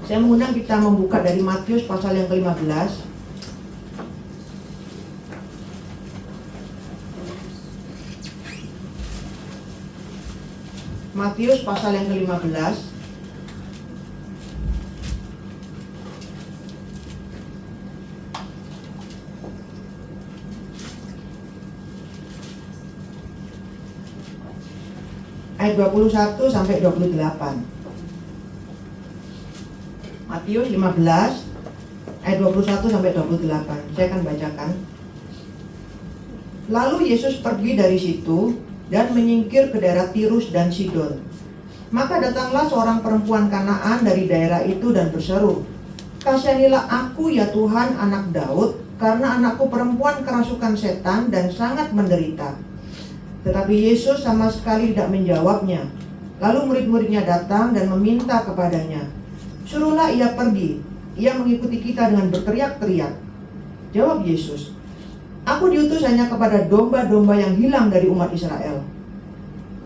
Saya mengundang kita membuka dari Matius pasal yang ke-15. Matius pasal yang ke-15. Ayat 21 sampai 28. Matius 15 ayat 21 sampai 28. Saya akan bacakan. Lalu Yesus pergi dari situ dan menyingkir ke daerah Tirus dan Sidon. Maka datanglah seorang perempuan Kanaan dari daerah itu dan berseru, "Kasihanilah aku ya Tuhan, anak Daud, karena anakku perempuan kerasukan setan dan sangat menderita." Tetapi Yesus sama sekali tidak menjawabnya. Lalu murid-muridnya datang dan meminta kepadanya, "Suruhlah ia pergi, ia mengikuti kita dengan berteriak-teriak." Jawab Yesus, "Aku diutus hanya kepada domba-domba yang hilang dari umat Israel."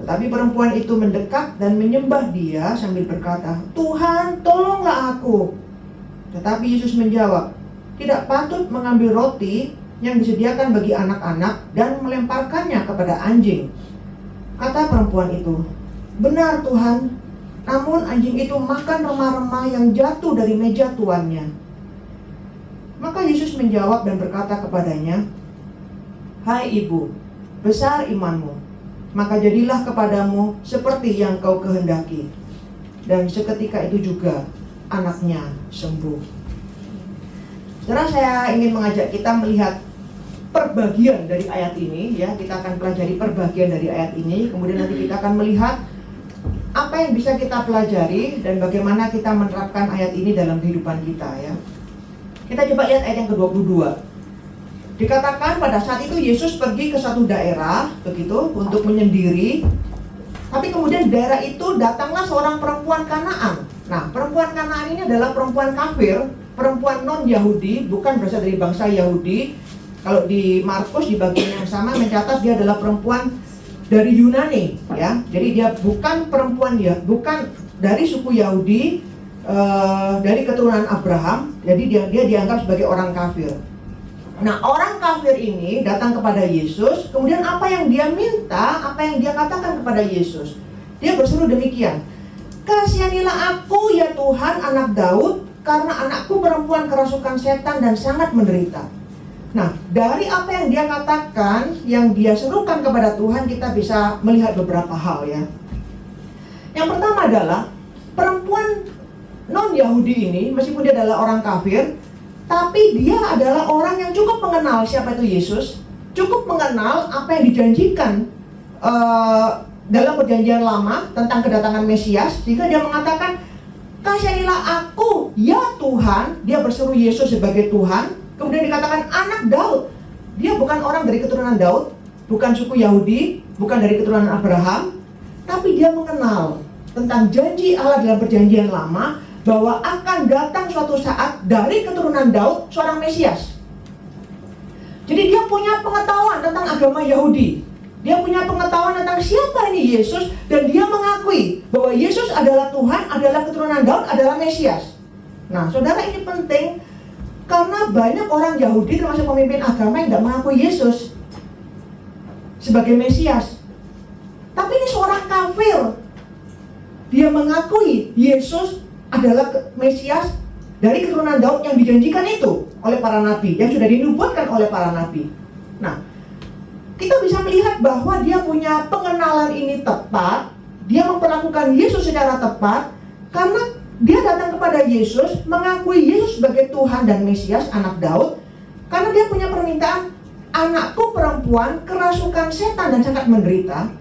Tetapi perempuan itu mendekat dan menyembah dia sambil berkata, "Tuhan, tolonglah aku." Tetapi Yesus menjawab, "Tidak patut mengambil roti yang disediakan bagi anak-anak dan melemparkannya kepada anjing." Kata perempuan itu, "Benar Tuhan, namun anjing itu makan remah-remah yang jatuh dari meja tuannya." Maka Yesus menjawab dan berkata kepadanya, "Hai ibu, besar imanmu, maka jadilah kepadamu seperti yang kau kehendaki." Dan seketika itu juga anaknya sembuh. Saudara, saya ingin mengajak kita melihat perbagian dari ayat ini, ya. Kita akan pelajari perbagian dari ayat ini. Kemudian nanti kita akan melihat apa yang bisa kita pelajari dan bagaimana kita menerapkan ayat ini dalam kehidupan kita, ya. Kita coba lihat ayat yang ke-22. Dikatakan pada saat itu Yesus pergi ke satu daerah, begitu, untuk menyendiri. Tapi kemudian di daerah itu datanglah seorang perempuan Kanaan. Nah, perempuan Kanaan ini adalah perempuan kafir, perempuan non-Yahudi, bukan berasal dari bangsa Yahudi. Kalau di Markus di bagian yang sama mencatat dia adalah perempuan dari Yunani, ya. Jadi dia bukan perempuan, ya, bukan dari suku Yahudi, dari keturunan Abraham. Jadi dia dianggap sebagai orang kafir. Nah, orang kafir ini datang kepada Yesus. Kemudian apa yang dia minta, apa yang dia katakan kepada Yesus? Dia berseru demikian, "Kasihanilah aku ya Tuhan, anak Daud, karena anakku perempuan kerasukan setan dan sangat menderita." Nah, dari apa yang dia katakan, yang dia serukan kepada Tuhan, kita bisa melihat beberapa hal, ya. Yang pertama adalah perempuan non-Yahudi ini, meskipun dia adalah orang kafir, tapi dia adalah orang yang cukup mengenal siapa itu Yesus, cukup mengenal apa yang dijanjikan dalam perjanjian lama tentang kedatangan Mesias, sehingga dia mengatakan, "Kasihanilah aku ya Tuhan." Dia berseru Yesus sebagai Tuhan. Kemudian dikatakan anak Daud. Dia bukan orang dari keturunan Daud, bukan suku Yahudi, bukan dari keturunan Abraham, tapi dia mengenal tentang janji Allah dalam perjanjian lama bahwa akan datang suatu saat dari keturunan Daud seorang Mesias. Jadi dia punya pengetahuan tentang agama Yahudi. Dia punya pengetahuan tentang siapa ini Yesus, dan dia mengakui bahwa Yesus adalah Tuhan, adalah keturunan Daud, adalah Mesias. Nah, saudara, ini penting karena banyak orang Yahudi termasuk pemimpin agama yang tidak mengakui Yesus sebagai Mesias. Tapi ini seorang kafir, dia mengakui Yesus adalah Mesias dari keturunan Daud yang dijanjikan itu oleh para nabi, yang sudah dinubuatkan oleh para nabi. Nah, kita bisa melihat bahwa dia punya pengenalan ini tepat. Dia memperlakukan Yesus secara tepat karena dia datang kepada Yesus, mengakui Yesus sebagai Tuhan dan Mesias, anak Daud, karena dia punya permintaan, "Anakku perempuan kerasukan setan dan sangat menderita."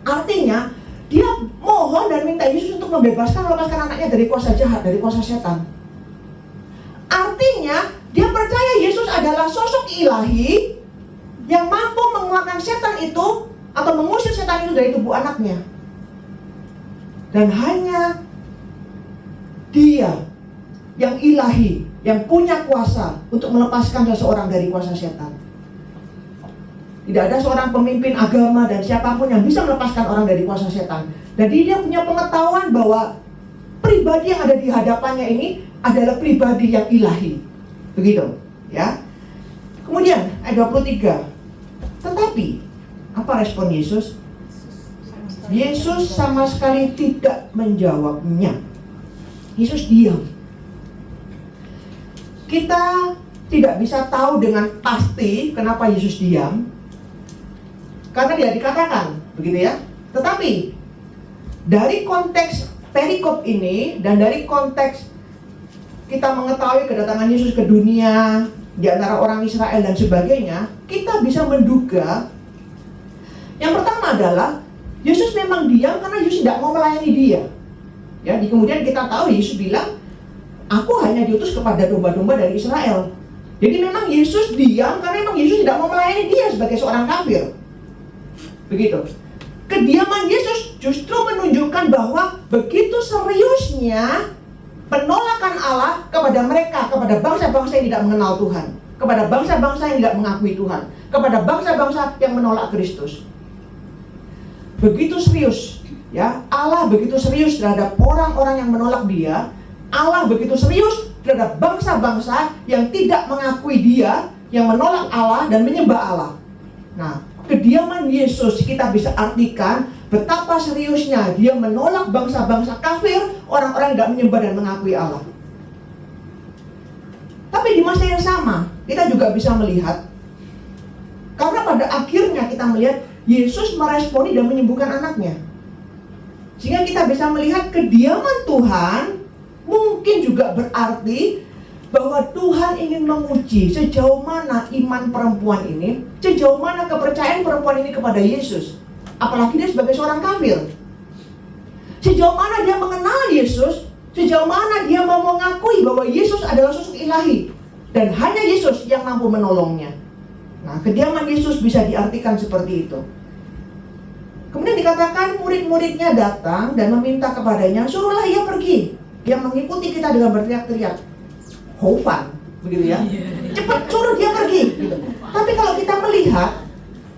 Artinya, dia mohon dan minta Yesus untuk melepaskan anaknya dari kuasa jahat, dari kuasa setan. Artinya, dia percaya Yesus adalah sosok ilahi yang mampu mengeluarkan setan itu atau mengusir setan itu dari tubuh anaknya. Dan hanya dia yang ilahi, yang punya kuasa untuk melepaskan seseorang dari kuasa setan. Tidak ada seorang pemimpin agama dan siapapun yang bisa melepaskan orang dari kuasa setan. Jadi dia punya pengetahuan bahwa pribadi yang ada di hadapannya ini adalah pribadi yang ilahi. Begitu, ya. Kemudian ayat 23. Tetapi apa respon Yesus? Yesus sama sekali tidak menjawabnya. Yesus diam. Kita tidak bisa tahu dengan pasti kenapa Yesus diam, karena dia dikatakan begitu ya. Tetapi dari konteks perikop ini dan dari konteks kita mengetahui kedatangan Yesus ke dunia di antara orang Israel dan sebagainya, kita bisa menduga yang pertama adalah Yesus memang diam karena Yesus tidak mau melayani dia. Ya, kemudian kita tahu Yesus bilang, aku hanya diutus kepada domba-domba dari Israel. Jadi memang Yesus diam karena memang Yesus tidak mau melayani dia sebagai seorang kafir. Begitu. Kediaman Yesus justru menunjukkan bahwa begitu seriusnya penolakan Allah kepada mereka, kepada bangsa-bangsa yang tidak mengenal Tuhan, kepada bangsa-bangsa yang tidak mengakui Tuhan, kepada bangsa-bangsa yang menolak Kristus. Begitu serius, ya, Allah begitu serius terhadap orang-orang yang menolak dia. Allah begitu serius terhadap bangsa-bangsa yang tidak mengakui dia, yang menolak Allah dan menyembah Allah. Nah, kediaman Yesus kita bisa artikan betapa seriusnya dia menolak bangsa-bangsa kafir, orang-orang yang tidak menyembah dan mengakui Allah. Tapi di masa yang sama, kita juga bisa melihat, karena pada akhirnya kita melihat Yesus meresponi dan menyembuhkan anaknya. Sehingga kita bisa melihat kediaman Tuhan mungkin juga berarti bahwa Tuhan ingin menguji sejauh mana iman perempuan ini, sejauh mana kepercayaan perempuan ini kepada Yesus. Apalagi dia sebagai seorang kafir. Sejauh mana dia mengenal Yesus, sejauh mana dia mau mengakui bahwa Yesus adalah sosok ilahi dan hanya Yesus yang mampu menolongnya. Nah, kediaman Yesus bisa diartikan seperti itu. Kemudian dikatakan murid-muridnya datang dan meminta kepadanya, suruhlah ia pergi. Dia mengikuti kita dengan berteriak-teriak, Hofan, begitu ya. Cepat suruh dia pergi gitu. Tapi kalau kita melihat,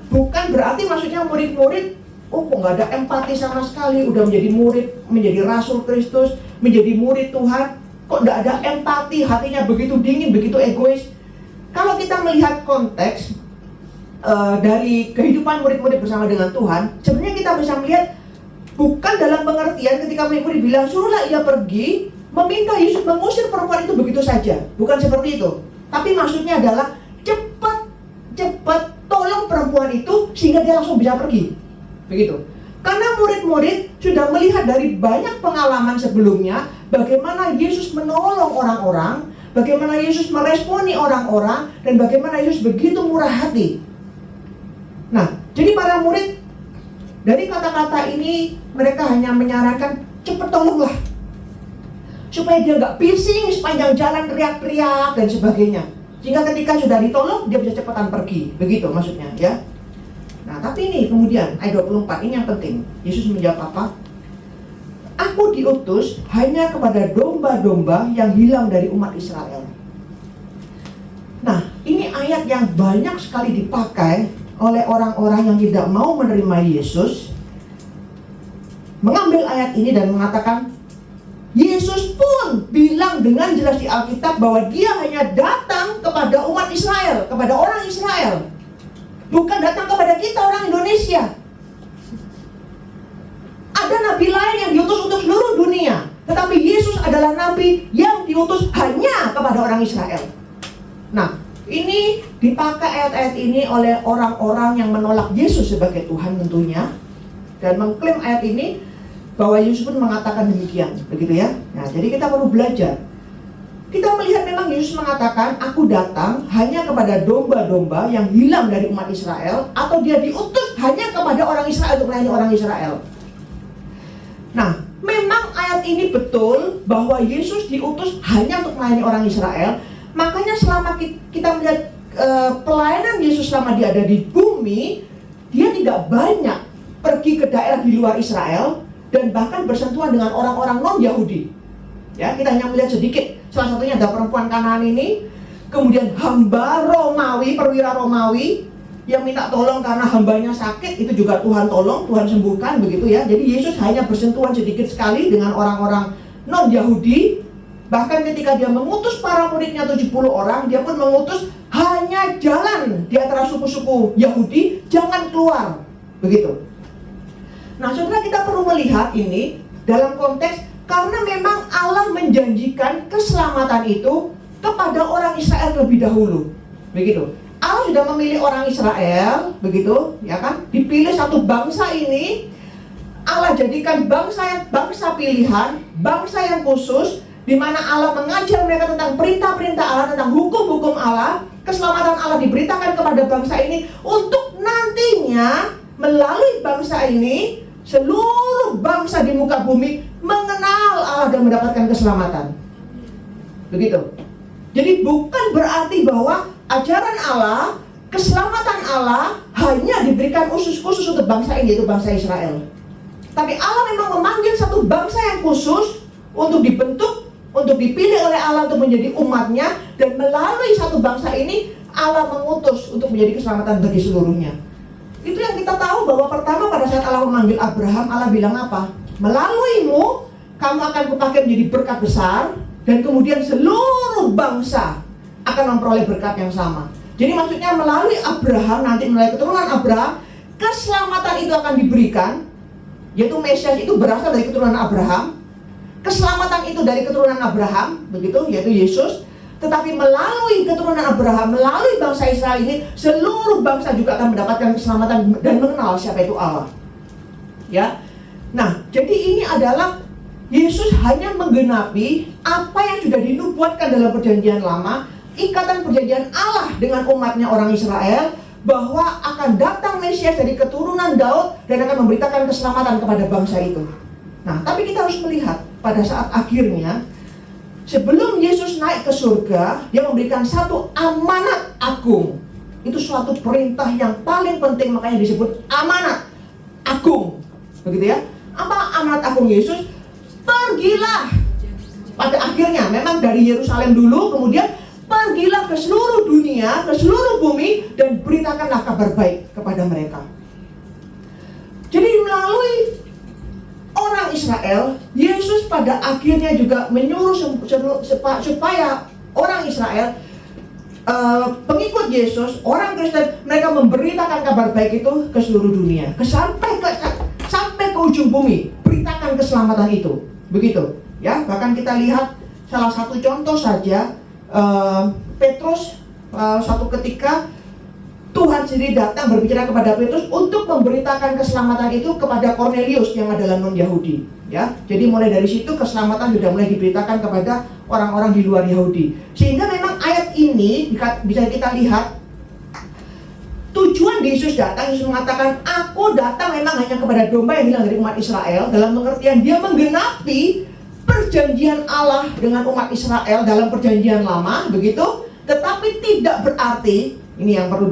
bukan berarti maksudnya murid-murid kok nggak ada empati sama sekali, udah menjadi murid, menjadi rasul Kristus, menjadi murid Tuhan, kok nggak ada empati, hatinya begitu dingin, begitu egois. Kalau kita melihat konteks dari kehidupan murid-murid bersama dengan Tuhan, sebenarnya kita bisa melihat bukan dalam pengertian ketika murid-murid bilang suruhlah ia pergi, meminta Yesus mengusir perempuan itu begitu saja. Bukan seperti itu. Tapi maksudnya adalah cepat tolong perempuan itu sehingga dia langsung bisa pergi. Begitu. Karena murid-murid sudah melihat dari banyak pengalaman sebelumnya bagaimana Yesus menolong orang-orang, bagaimana Yesus meresponi orang-orang, dan bagaimana Yesus begitu murah hati. Nah, jadi para murid dari kata-kata ini mereka hanya menyarankan cepat tolonglah, supaya dia nggak bising sepanjang jalan teriak-teriak dan sebagainya. Sehingga ketika sudah ditolong dia bisa cepatan pergi. Begitu maksudnya ya. Nah, tapi ini kemudian ayat 24 ini yang penting. Yesus menjawab apa? Aku diutus hanya kepada domba-domba yang hilang dari umat Israel. Nah, ini ayat yang banyak sekali dipakai oleh orang-orang yang tidak mau menerima Yesus. Mengambil ayat ini dan mengatakan, Yesus pun bilang dengan jelas di Alkitab bahwa dia hanya datang kepada umat Israel, kepada orang Israel. Bukan datang kepada kita orang Indonesia. Ada nabi lain yang diutus untuk seluruh dunia, tetapi Yesus adalah nabi yang diutus hanya kepada orang Israel. Nah, ini dipakai ayat-ayat ini oleh orang-orang yang menolak Yesus sebagai Tuhan tentunya, dan mengklaim ayat ini bahwa Yesus pun mengatakan demikian, begitu ya. Nah, jadi kita perlu belajar. Kita melihat memang Yesus mengatakan, aku datang hanya kepada domba-domba yang hilang dari umat Israel, atau dia diutus hanya kepada orang Israel untuk melayani orang Israel. Nah, memang ayat ini betul bahwa Yesus diutus hanya untuk melayani orang Israel. Makanya selama kita melihat pelayanan Yesus selama dia ada di bumi, dia tidak banyak pergi ke daerah di luar Israel dan bahkan bersentuhan dengan orang-orang non-Yahudi. Ya, kita hanya melihat sedikit. Salah satunya ada perempuan Kanaan ini, kemudian hamba Romawi, perwira Romawi yang minta tolong karena hambanya sakit, itu juga Tuhan tolong, Tuhan sembuhkan, begitu ya. Jadi Yesus hanya bersentuhan sedikit sekali dengan orang-orang non-Yahudi. Bahkan ketika dia mengutus para muridnya 70 orang, dia pun mengutus hanya jalan di antara suku-suku Yahudi, jangan keluar. Begitu. Nah, saudara, kita perlu melihat ini dalam konteks karena memang Allah menjanjikan keselamatan itu kepada orang Israel terlebih dahulu. Begitu. Allah sudah memilih orang Israel, begitu, ya kan? Dipilih satu bangsa ini, Allah jadikan bangsa pilihan, bangsa yang khusus, di mana Allah mengajar mereka tentang perintah-perintah Allah, tentang hukum-hukum Allah. Keselamatan Allah diberitakan kepada bangsa ini untuk nantinya melalui bangsa ini seluruh bangsa di muka bumi mengenal Allah dan mendapatkan keselamatan. Begitu. Jadi bukan berarti bahwa ajaran Allah, keselamatan Allah hanya diberikan khusus untuk bangsa ini, yaitu bangsa Israel. Tapi Allah memang memanggil satu bangsa yang khusus untuk dibentuk, untuk dipilih oleh Allah untuk menjadi umatnya, dan melalui satu bangsa ini Allah mengutus untuk menjadi keselamatan bagi seluruhnya. Itu yang kita tahu bahwa pertama pada saat Allah memanggil Abraham, Allah bilang apa? Melaluimu kamu akan kupakai menjadi berkat besar, dan kemudian seluruh bangsa akan memperoleh berkat yang sama. Jadi maksudnya melalui Abraham, nanti melalui keturunan Abraham, keselamatan itu akan diberikan, yaitu Mesias itu berasal dari keturunan Abraham. Keselamatan itu dari keturunan Abraham, begitu, yaitu Yesus. Tetapi melalui keturunan Abraham, melalui bangsa Israel ini, seluruh bangsa juga akan mendapatkan keselamatan dan mengenal siapa itu Allah. Ya. Nah, jadi ini adalah Yesus hanya menggenapi apa yang sudah dinubuatkan dalam perjanjian lama, ikatan perjanjian Allah dengan umatnya orang Israel, bahwa akan datang Mesias dari keturunan Daud dan akan memberitakan keselamatan kepada bangsa itu. Nah, tapi kita harus melihat pada saat akhirnya, sebelum Yesus naik ke surga, dia memberikan satu amanat agung. Itu suatu perintah yang paling penting, makanya disebut amanat agung. Begitu ya. Apa amanat agung Yesus? Pergilah. Pada akhirnya memang dari Yerusalem dulu, kemudian pergilah ke seluruh dunia, ke seluruh bumi, dan beritakanlah kabar baik kepada mereka. Jadi melalui orang Israel, Yesus pada akhirnya juga menyuruh supaya orang Israel, pengikut Yesus, orang Kristen, mereka memberitakan kabar baik itu ke seluruh dunia, sampai ke ujung bumi, beritakan keselamatan itu. Begitu, ya. Bahkan kita lihat salah satu contoh saja, Petrus, suatu ketika Tuhan sendiri datang berbicara kepada Petrus untuk memberitakan keselamatan itu kepada Cornelius yang adalah non-Yahudi, ya. Jadi mulai dari situ keselamatan sudah mulai diberitakan kepada orang-orang di luar Yahudi. Sehingga memang ayat ini bisa kita lihat tujuan Yesus datang. Yesus mengatakan, aku datang memang hanya kepada domba yang hilang dari umat Israel, dalam pengertian dia menggenapi perjanjian Allah dengan umat Israel dalam perjanjian lama, begitu. Tetapi tidak berarti, ini yang perlu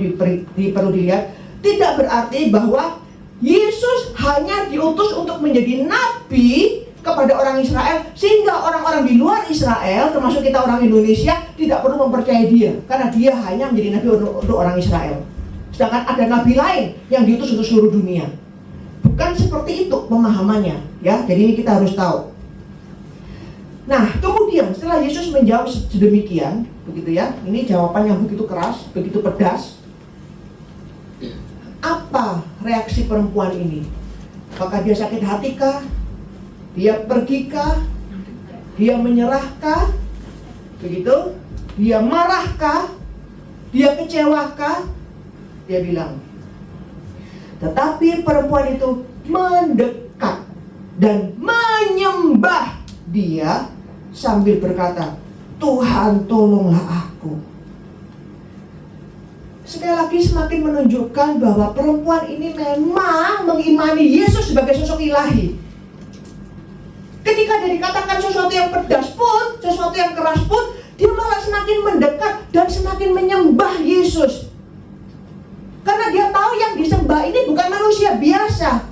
dilihat, tidak berarti bahwa Yesus hanya diutus untuk menjadi nabi kepada orang Israel, sehingga orang-orang di luar Israel, termasuk kita orang Indonesia, tidak perlu mempercayai dia, karena dia hanya menjadi nabi untuk orang Israel. Sedangkan ada nabi lain yang diutus untuk seluruh dunia. Bukan seperti itu pemahamannya, ya. Jadi ini kita harus tahu. Nah, kemudian setelah Yesus menjawab sedemikian, begitu ya, ini jawaban yang begitu keras, begitu pedas. Apa reaksi perempuan ini? Apakah dia sakit hati kah? Dia pergi kah? Dia menyerahkah? Begitu? Dia marahkah? Dia kecewakah? Dia bilang. Tetapi perempuan itu mendekat dan menyembah dia sambil berkata, Tuhan tolonglah aku. Sekali lagi semakin menunjukkan bahwa perempuan ini memang mengimani Yesus sebagai sosok ilahi. Ketika dia dikatakan sesuatu yang pedas pun, sesuatu yang keras pun, dia malah semakin mendekat dan semakin menyembah Yesus. Karena dia tahu yang disembah ini bukan manusia biasa,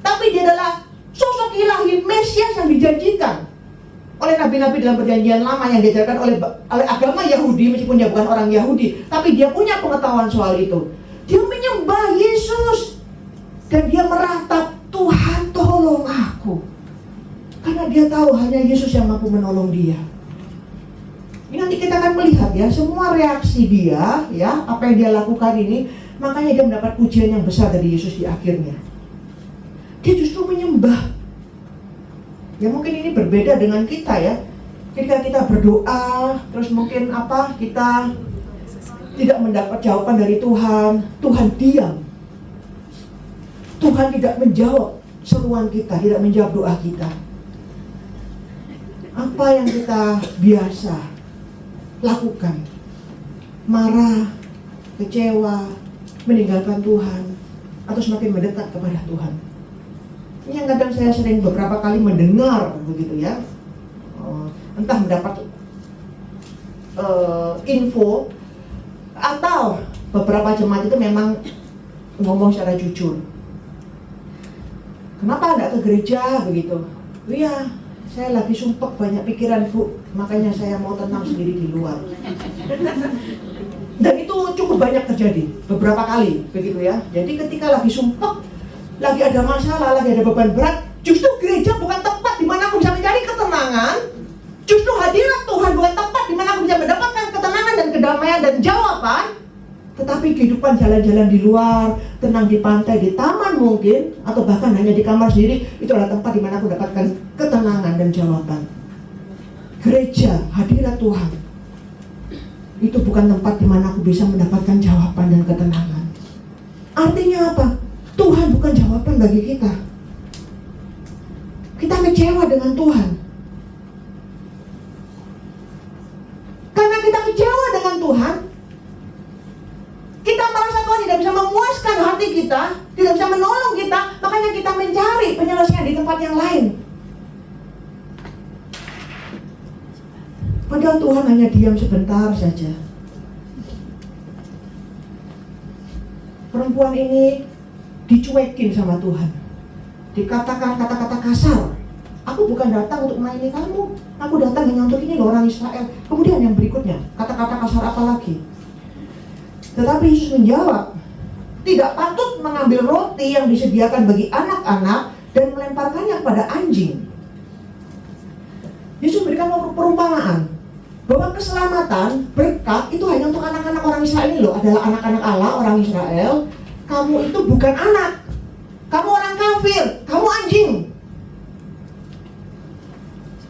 tapi dia adalah sosok ilahi, Mesias yang dijanjikan oleh nabi-nabi dalam perjanjian lama, yang diajarkan oleh agama Yahudi, meskipun dia bukan orang Yahudi, tapi dia punya pengetahuan soal itu. Dia menyembah Yesus dan dia meratap, Tuhan tolong aku. Karena Karena dia tahu hanya Yesus yang mampu menolong dia. Ini nanti kita akan melihat ya, semua reaksi dia, ya, apa yang dia lakukan ini, makanya dia mendapat pujian yang besar dari Yesus di akhirnya. Dia justru menyembah. Ya mungkin ini berbeda dengan kita ya. Ketika kita berdoa, terus mungkin kita tidak mendapat jawaban dari Tuhan, Tuhan diam. Tuhan tidak menjawab seruan kita, tidak menjawab doa kita. Apa yang kita biasa lakukan? Marah, kecewa, meninggalkan Tuhan, atau semakin mendekat kepada Tuhan. Ini yang kadang saya sering beberapa kali mendengar begitu ya, entah mendapat info, atau beberapa jemaat itu memang ngomong secara jujur. Kenapa enggak ke gereja begitu? Iya, saya lagi sumpek banyak pikiran Bu, makanya saya mau tenang sendiri di luar. Dan itu cukup banyak terjadi, beberapa kali begitu ya. Jadi ketika lagi sumpek, lagi ada masalah, lagi ada beban berat, justru gereja bukan tempat di mana aku bisa mencari ketenangan. Justru hadirat Tuhan bukan tempat di mana aku bisa mendapatkan ketenangan dan kedamaian dan jawaban. Tetapi kehidupan jalan-jalan di luar, tenang di pantai, di taman mungkin, atau bahkan hanya di kamar sendiri, itu adalah tempat di mana aku dapatkan ketenangan dan jawaban. Gereja, hadirat Tuhan, itu bukan tempat di mana aku bisa mendapatkan jawaban dan ketenangan. Artinya apa? Tuhan bukan jawaban bagi kita. Kita kecewa dengan Tuhan. Karena kita kecewa dengan Tuhan, kita merasa Tuhan tidak bisa memuaskan hati kita, tidak bisa menolong kita, makanya kita mencari penyelesaian di tempat yang lain. Padahal Tuhan hanya diam sebentar saja. Perempuan ini dicuekin sama Tuhan, dikatakan kata-kata kasar. Aku bukan datang untuk melayani kamu, aku datang hanya untuk ini loh orang Israel. Kemudian yang berikutnya, kata-kata kasar apa lagi? Tetapi Yesus menjawab, tidak patut mengambil roti yang disediakan bagi anak-anak dan melemparkannya kepada anjing. Yesus memberikan perumpamaan bahwa keselamatan, berkat itu hanya untuk anak-anak orang Israel ini loh, adalah anak-anak Allah, orang Israel. Kamu itu bukan anak, kamu orang kafir, kamu anjing.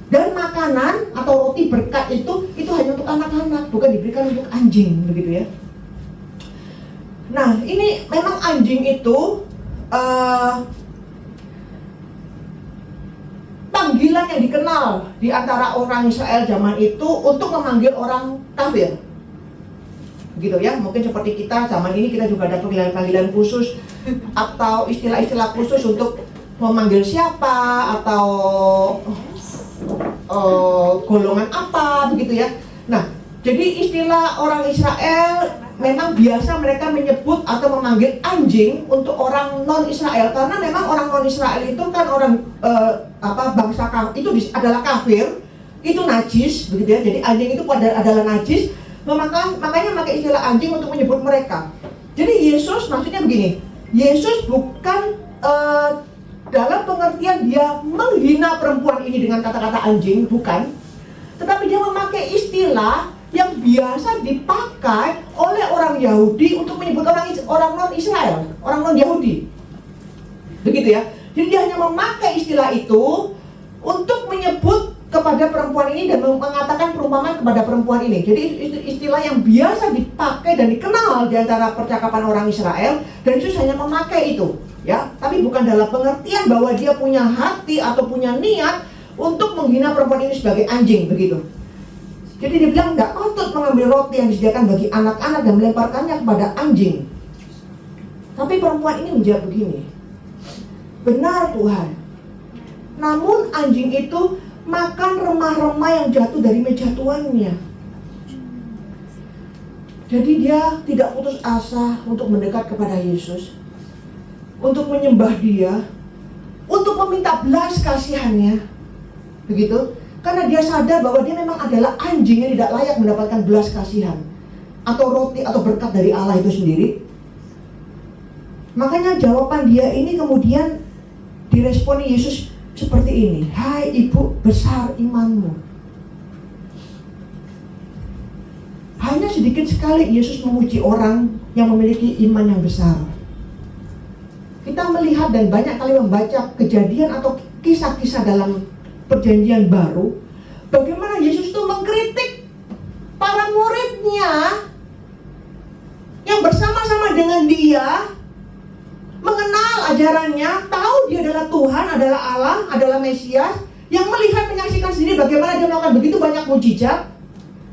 Dan makanan atau roti berkat itu hanya untuk anak-anak, bukan diberikan untuk anjing, begitu ya. Nah, ini memang anjing itu panggilan yang dikenal di antara orang Israel zaman itu untuk memanggil orang kafir. Gitu ya, mungkin seperti kita zaman ini kita juga ada panggilan-panggilan khusus atau istilah-istilah khusus untuk memanggil siapa atau golongan apa begitu ya. Nah, jadi istilah orang Israel memang biasa mereka menyebut atau memanggil anjing untuk orang non-Israel, karena memang orang non-Israel itu kan orang bangsa itu adalah kafir, itu najis begitu ya. Jadi anjing itu adalah najis, makanya pakai istilah anjing untuk menyebut mereka. Jadi Yesus maksudnya begini, Yesus bukan dalam pengertian dia menghina perempuan ini dengan kata-kata anjing, bukan. Tetapi dia memakai istilah yang biasa dipakai oleh orang Yahudi untuk menyebut orang non-Israel, orang non-Yahudi. Begitu ya. Jadi dia hanya memakai istilah itu untuk menyebut kepada perempuan ini dan mengatakan perumpamaan kepada perempuan ini. Jadi istilah yang biasa dipakai dan dikenal di antara percakapan orang Israel, dan Yesus hanya memakai itu, ya. Tapi bukan dalam pengertian bahwa dia punya hati atau punya niat untuk menghina perempuan ini sebagai anjing, begitu. Jadi dia bilang tidak patut mengambil roti yang disediakan bagi anak-anak dan melemparkannya kepada anjing. Tapi perempuan ini menjawab begini, benar Tuhan, namun anjing itu makan remah-remah yang jatuh dari meja tuannya. Jadi dia tidak putus asa untuk mendekat kepada Yesus, untuk menyembah dia, untuk meminta belas kasihannya, begitu. Karena dia sadar bahwa dia memang adalah anjing yang tidak layak mendapatkan belas kasihan atau roti atau berkat dari Allah itu sendiri. Makanya jawaban dia ini kemudian diresponi Yesus seperti ini, hai ibu besar imanmu. Hanya sedikit sekali Yesus memuji orang yang memiliki iman yang besar. Kita melihat dan banyak kali membaca kejadian atau kisah-kisah dalam perjanjian baru, bagaimana Yesus itu mengkritik para muridnya yang bersama-sama dengan dia, mengenal ajarannya, tahu dia adalah Tuhan, adalah Allah, adalah Mesias, yang melihat menyaksikan sendiri bagaimana dia melakukan begitu banyak mujizat.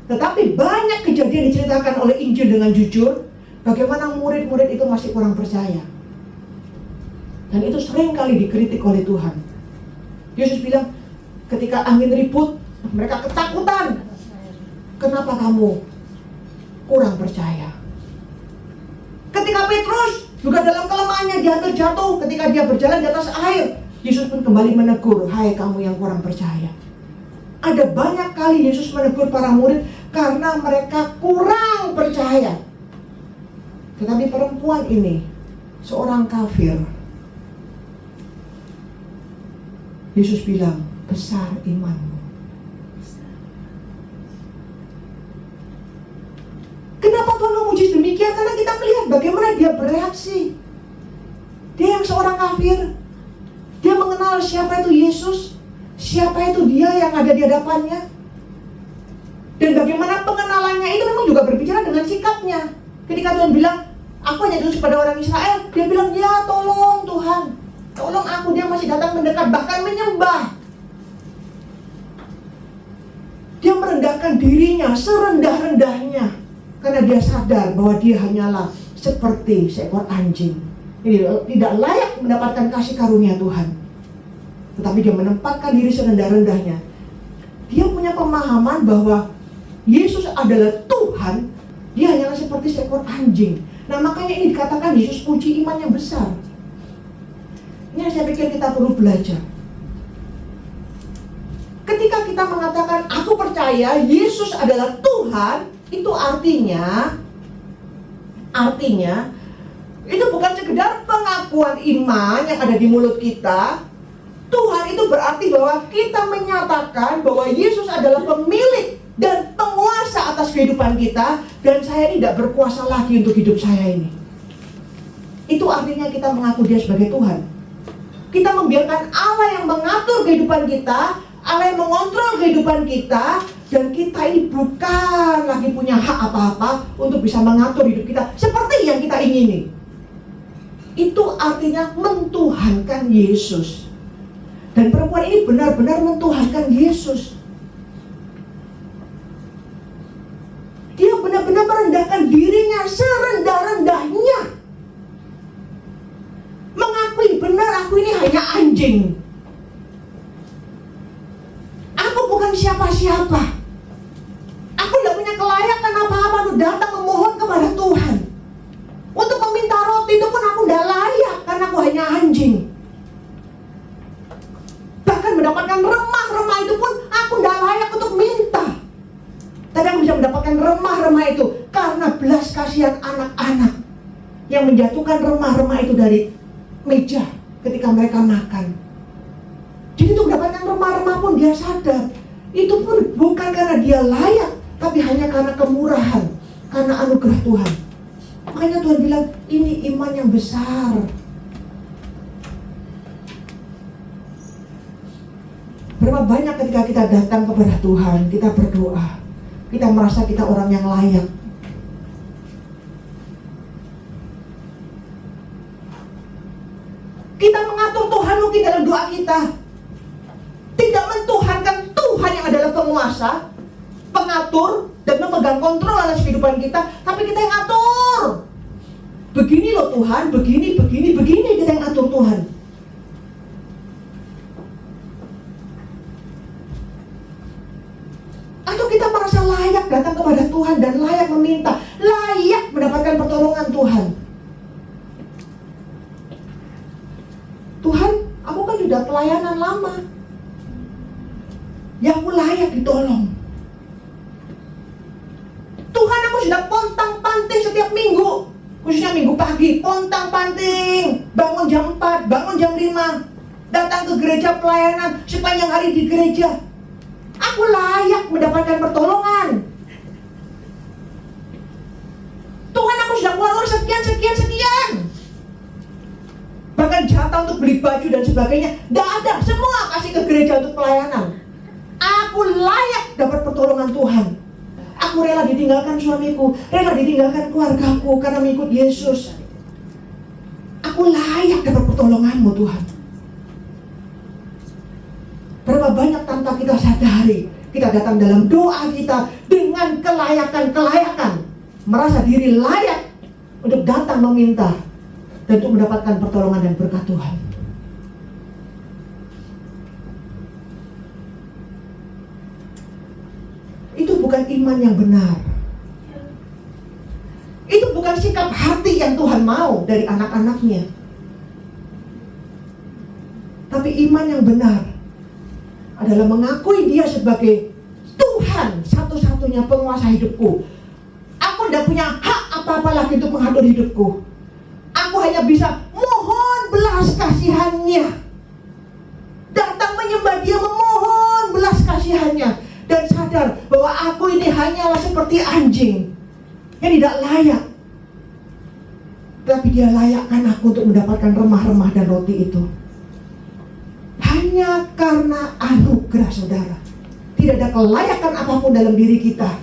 Tetapi banyak kejadian diceritakan oleh Injil dengan jujur, bagaimana murid-murid itu masih kurang percaya. Dan itu sering kali dikritik oleh Tuhan. Yesus bilang, ketika angin ribut, mereka ketakutan. Kenapa kamu kurang percaya? Ketika Petrus juga dalam kelemahannya, dia hampir jatuh ketika dia berjalan di atas air, Yesus pun kembali menegur, hai kamu yang kurang percaya. Ada banyak kali Yesus menegur para murid karena mereka kurang percaya. Tetapi perempuan ini seorang kafir. Yesus bilang, besar imanmu. Kenapa Tuhan memuji demikian? Karena kita melihat bagaimana dia bereaksi. Dia yang seorang kafir, dia mengenal siapa itu Yesus, siapa itu dia yang ada di hadapannya. Dan bagaimana pengenalannya itu memang juga berbicara dengan sikapnya. Ketika Tuhan bilang, aku hanya diutus kepada orang Israel, dia bilang, ya tolong Tuhan, tolong aku. Dia masih datang mendekat, bahkan menyembah. Dia merendahkan dirinya serendah-rendahnya, karena dia sadar bahwa dia hanyalah seperti seekor anjing. Jadi tidak layak mendapatkan kasih karunia Tuhan. Tetapi dia menempatkan diri serendah-rendahnya. Dia punya pemahaman bahwa Yesus adalah Tuhan. Dia hanyalah seperti seekor anjing. Nah makanya ini dikatakan Yesus puji iman yang besar. Ini yang saya pikir kita perlu belajar. Ketika kita mengatakan aku percaya Yesus adalah Tuhan, itu artinya itu bukan sekedar pengakuan iman yang ada di mulut kita. Tuhan itu berarti bahwa kita menyatakan bahwa Yesus adalah pemilik dan penguasa atas kehidupan kita, dan saya tidak berkuasa lagi untuk hidup saya ini. Itu artinya kita mengaku dia sebagai Tuhan. Kita membiarkan Allah yang mengatur kehidupan kita, Allah yang mengontrol kehidupan kita, dan kita ini bukan lagi punya hak apa-apa untuk bisa mengatur hidup kita seperti yang kita ingini. Itu artinya mentuhankan Yesus. Dan perempuan ini benar-benar mentuhankan Yesus. Dia benar-benar merendahkan dirinya serendah-rendahnya, mengakui benar aku ini hanya anjing. Aku bukan siapa-siapa. Aku tidak punya kelayakan apa-apa untuk datang memohon kepada Tuhan. Untuk meminta roti itu pun aku tidak layak, karena aku hanya anjing. Bahkan mendapatkan remah-remah itu pun aku tidak layak untuk minta. Tapi aku bisa mendapatkan remah-remah itu karena belas kasihan anak-anak yang menjatuhkan remah-remah itu dari meja ketika mereka makan. Jadi untuk mendapatkan remah-remah pun dia sadar, itu pun bukan karena dia layak, tapi hanya karena kemurahan, karena anugerah Tuhan. Makanya Tuhan bilang, ini iman yang besar. Berapa banyak ketika kita datang kepada Tuhan, kita berdoa, kita merasa kita orang yang layak. Kita mengatur Tuhan mungkin dalam doa kita, tidak mentuhankan Tuhan yang adalah penguasa, pengatur, dan memegang kontrol atas kehidupan kita, tapi kita yang atur. Begini loh Tuhan, begini kita yang atur Tuhan. Atau kita merasa layak datang kepada Tuhan dan layak meminta, layak mendapatkan pertolongan Tuhan. Tuhan, aku kan sudah pelayanan lama, ya aku layak ditolong. Tuhan, aku sudah pontang-panting setiap minggu, khususnya minggu pagi, pontang-panting, bangun jam 4, bangun jam 5. datang ke gereja pelayanan sepanjang hari di gereja. Aku layak mendapatkan pertolongan. Tuhan, aku sudah keluar uang sekian. Bahkan jatah untuk beli baju dan sebagainya tidak ada, semua kasih ke gereja untuk pelayanan. Aku layak dapat pertolongan Tuhan. Aku rela ditinggalkan suamiku, rela ditinggalkan keluargaku karena mengikut Yesus. Aku layak dapat pertolongan-Mu Tuhan. Berapa banyak tanpa kita sadari, kita datang dalam doa kita dengan kelayakan, merasa diri layak untuk datang meminta dan untuk mendapatkan pertolongan dan berkat Tuhan. Itu bukan iman yang benar. Itu bukan sikap hati yang Tuhan mau dari anak-anaknya. Tapi iman yang benar adalah mengakui Dia sebagai Tuhan satu-satunya penguasa hidupku. Aku tidak punya hak apa-apa lagi untuk mengatur hidupku. Aku hanya bisa mohon belas kasihan-Nya, datang menyembah Dia, memohon belas kasihan-Nya, dan sadar bahwa aku ini hanyalah seperti anjing yang tidak layak. Tapi Dia layakkan aku untuk mendapatkan remah-remah dan roti itu. Hanya karena anugerah saudara. Tidak ada kelayakan apapun dalam diri kita.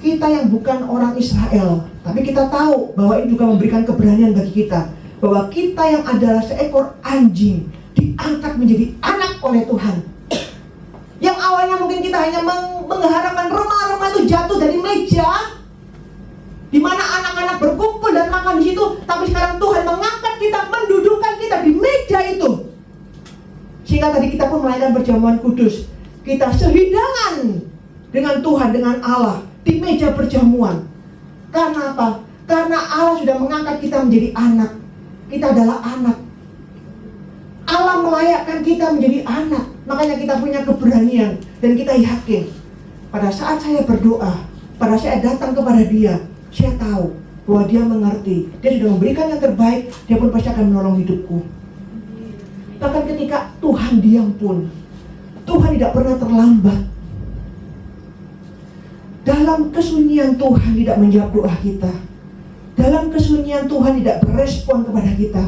Kita yang bukan orang Israel, tapi kita tahu bahwa ini juga memberikan keberanian bagi kita, bahwa kita yang adalah seekor anjing diangkat menjadi anak oleh Tuhan. Yang awalnya mungkin kita hanya mengharapkan remah-remah itu jatuh dari meja, di mana anak-anak berkumpul dan makan di situ, tapi sekarang Tuhan mengangkat kita, mendudukkan kita di meja itu. Sehingga tadi kita pun melakukan perjamuan kudus. Kita sehidangan dengan Tuhan, dengan Allah di meja perjamuan. Karena apa? Karena Allah sudah mengangkat kita menjadi anak. Kita adalah anak. Allah melayakkan kita menjadi anak. Makanya kita punya keberanian dan kita yakin pada saat saya berdoa, pada saat saya datang kepada Dia, saya tahu bahwa Dia mengerti. Dia sudah memberikan yang terbaik. Dia pun pasti akan menolong hidupku. Bahkan ketika Tuhan diam pun, Tuhan tidak pernah terlambat. Dalam kesunyian Tuhan tidak menjawab doa kita. Dalam kesunyian Tuhan tidak berespon kepada kita.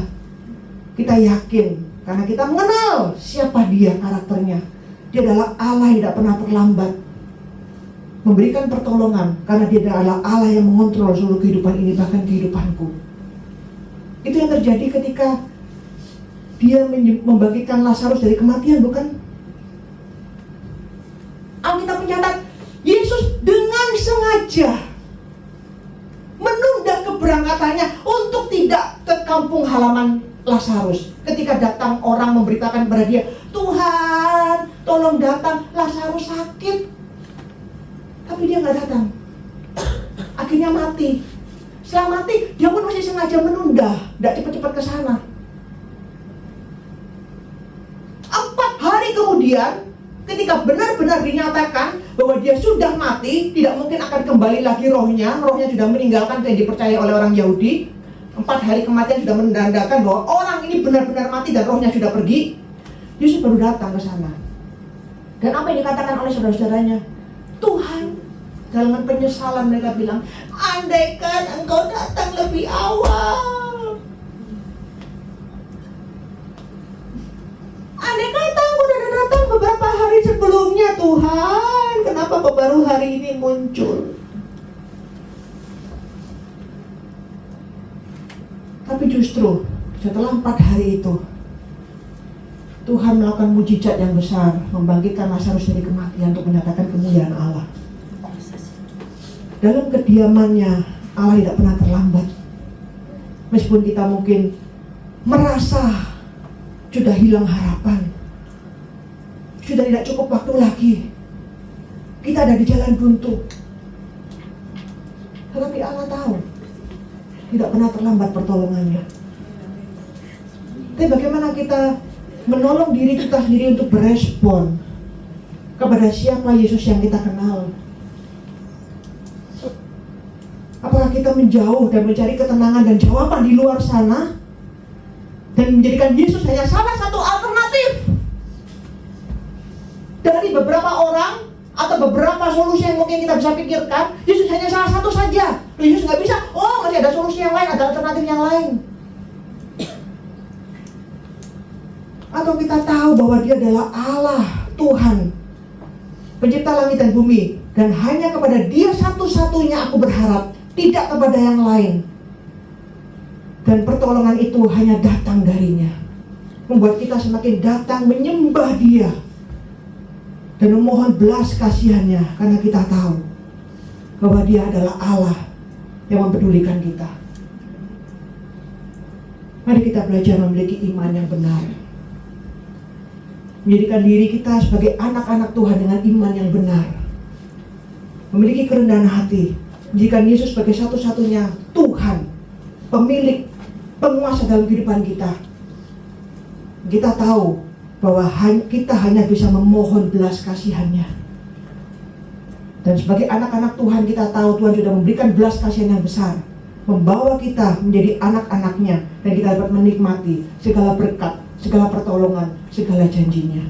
Kita yakin karena kita mengenal siapa Dia, karakternya. Dia adalah Allah yang tidak pernah terlambat memberikan pertolongan, karena Dia adalah Allah yang mengontrol seluruh kehidupan ini, bahkan kehidupanku. Itu yang terjadi ketika Dia membangkitkan Lazarus dari kematian, bukan? Alkitab mencatat Yesus dengan sengaja menunda keberangkatannya untuk tidak ke kampung halaman Lazarus. Ketika datang orang memberitakan kepada Dia, Tuhan tolong datang, Lazarus sakit. Tapi Dia nggak datang. Akhirnya mati. Setelah mati, Dia pun masih sengaja menunda, tidak cepat-cepat ke sana. 4 hari kemudian, ketika benar-benar dinyatakan bahwa Dia sudah mati, tidak mungkin akan kembali lagi rohnya sudah meninggalkan, yang dipercaya oleh orang Yahudi. 4 hari kematian sudah menandakan bahwa orang ini benar-benar mati dan rohnya sudah pergi. Yesus baru datang ke sana. Dan apa yang dikatakan oleh saudara-saudaranya? Tuhan, dalam penyesalan mereka bilang, andaikan Engkau datang lebih awal. Andai kata Engkau sudah datang beberapa hari sebelumnya, Tuhan, kenapa kok baru hari ini muncul? Tapi justru setelah 4 hari itu, Tuhan melakukan mujizat yang besar, membangkitkan Lazarus dari kematian untuk menyatakan kemuliaan Allah. Dalam kediamannya, Allah tidak pernah terlambat. Meskipun kita mungkin merasa sudah hilang harapan, sudah tidak cukup waktu lagi, kita ada di jalan buntu, tetapi Allah tahu tidak pernah terlambat pertolongannya. Tapi bagaimana kita menolong diri kita sendiri untuk berespon kepada siapa Yesus yang kita kenal? Apakah kita menjauh dan mencari ketenangan dan jawaban di luar sana dan menjadikan Yesus hanya salah satu alternatif dari beberapa orang atau beberapa solusi yang mungkin kita bisa pikirkan? Yesus hanya salah satu saja. Yesus nggak bisa. Oh, masih ada solusi yang lain, ada alternatif yang lain. Atau kita tahu bahwa Dia adalah Allah, Tuhan, pencipta langit dan bumi, dan hanya kepada Dia satu-satunya aku berharap, tidak kepada yang lain. Dan pertolongan itu hanya datang darinya, membuat kita semakin datang menyembah Dia dan memohon belas kasihannya, karena kita tahu bahwa Dia adalah Allah yang mempedulikan kita. Mari kita belajar memiliki iman yang benar, menjadikan diri kita sebagai anak-anak Tuhan dengan iman yang benar, memiliki kerendahan hati, menjadikan Yesus sebagai satu-satunya Tuhan, pemilik, penguasa dalam kehidupan kita. Kita tahu bahwa kita hanya bisa memohon belas kasihannya. Dan sebagai anak-anak Tuhan, kita tahu Tuhan sudah memberikan belas kasihan yang besar, membawa kita menjadi anak-anaknya, dan kita dapat menikmati segala berkat, segala pertolongan, segala janjinya.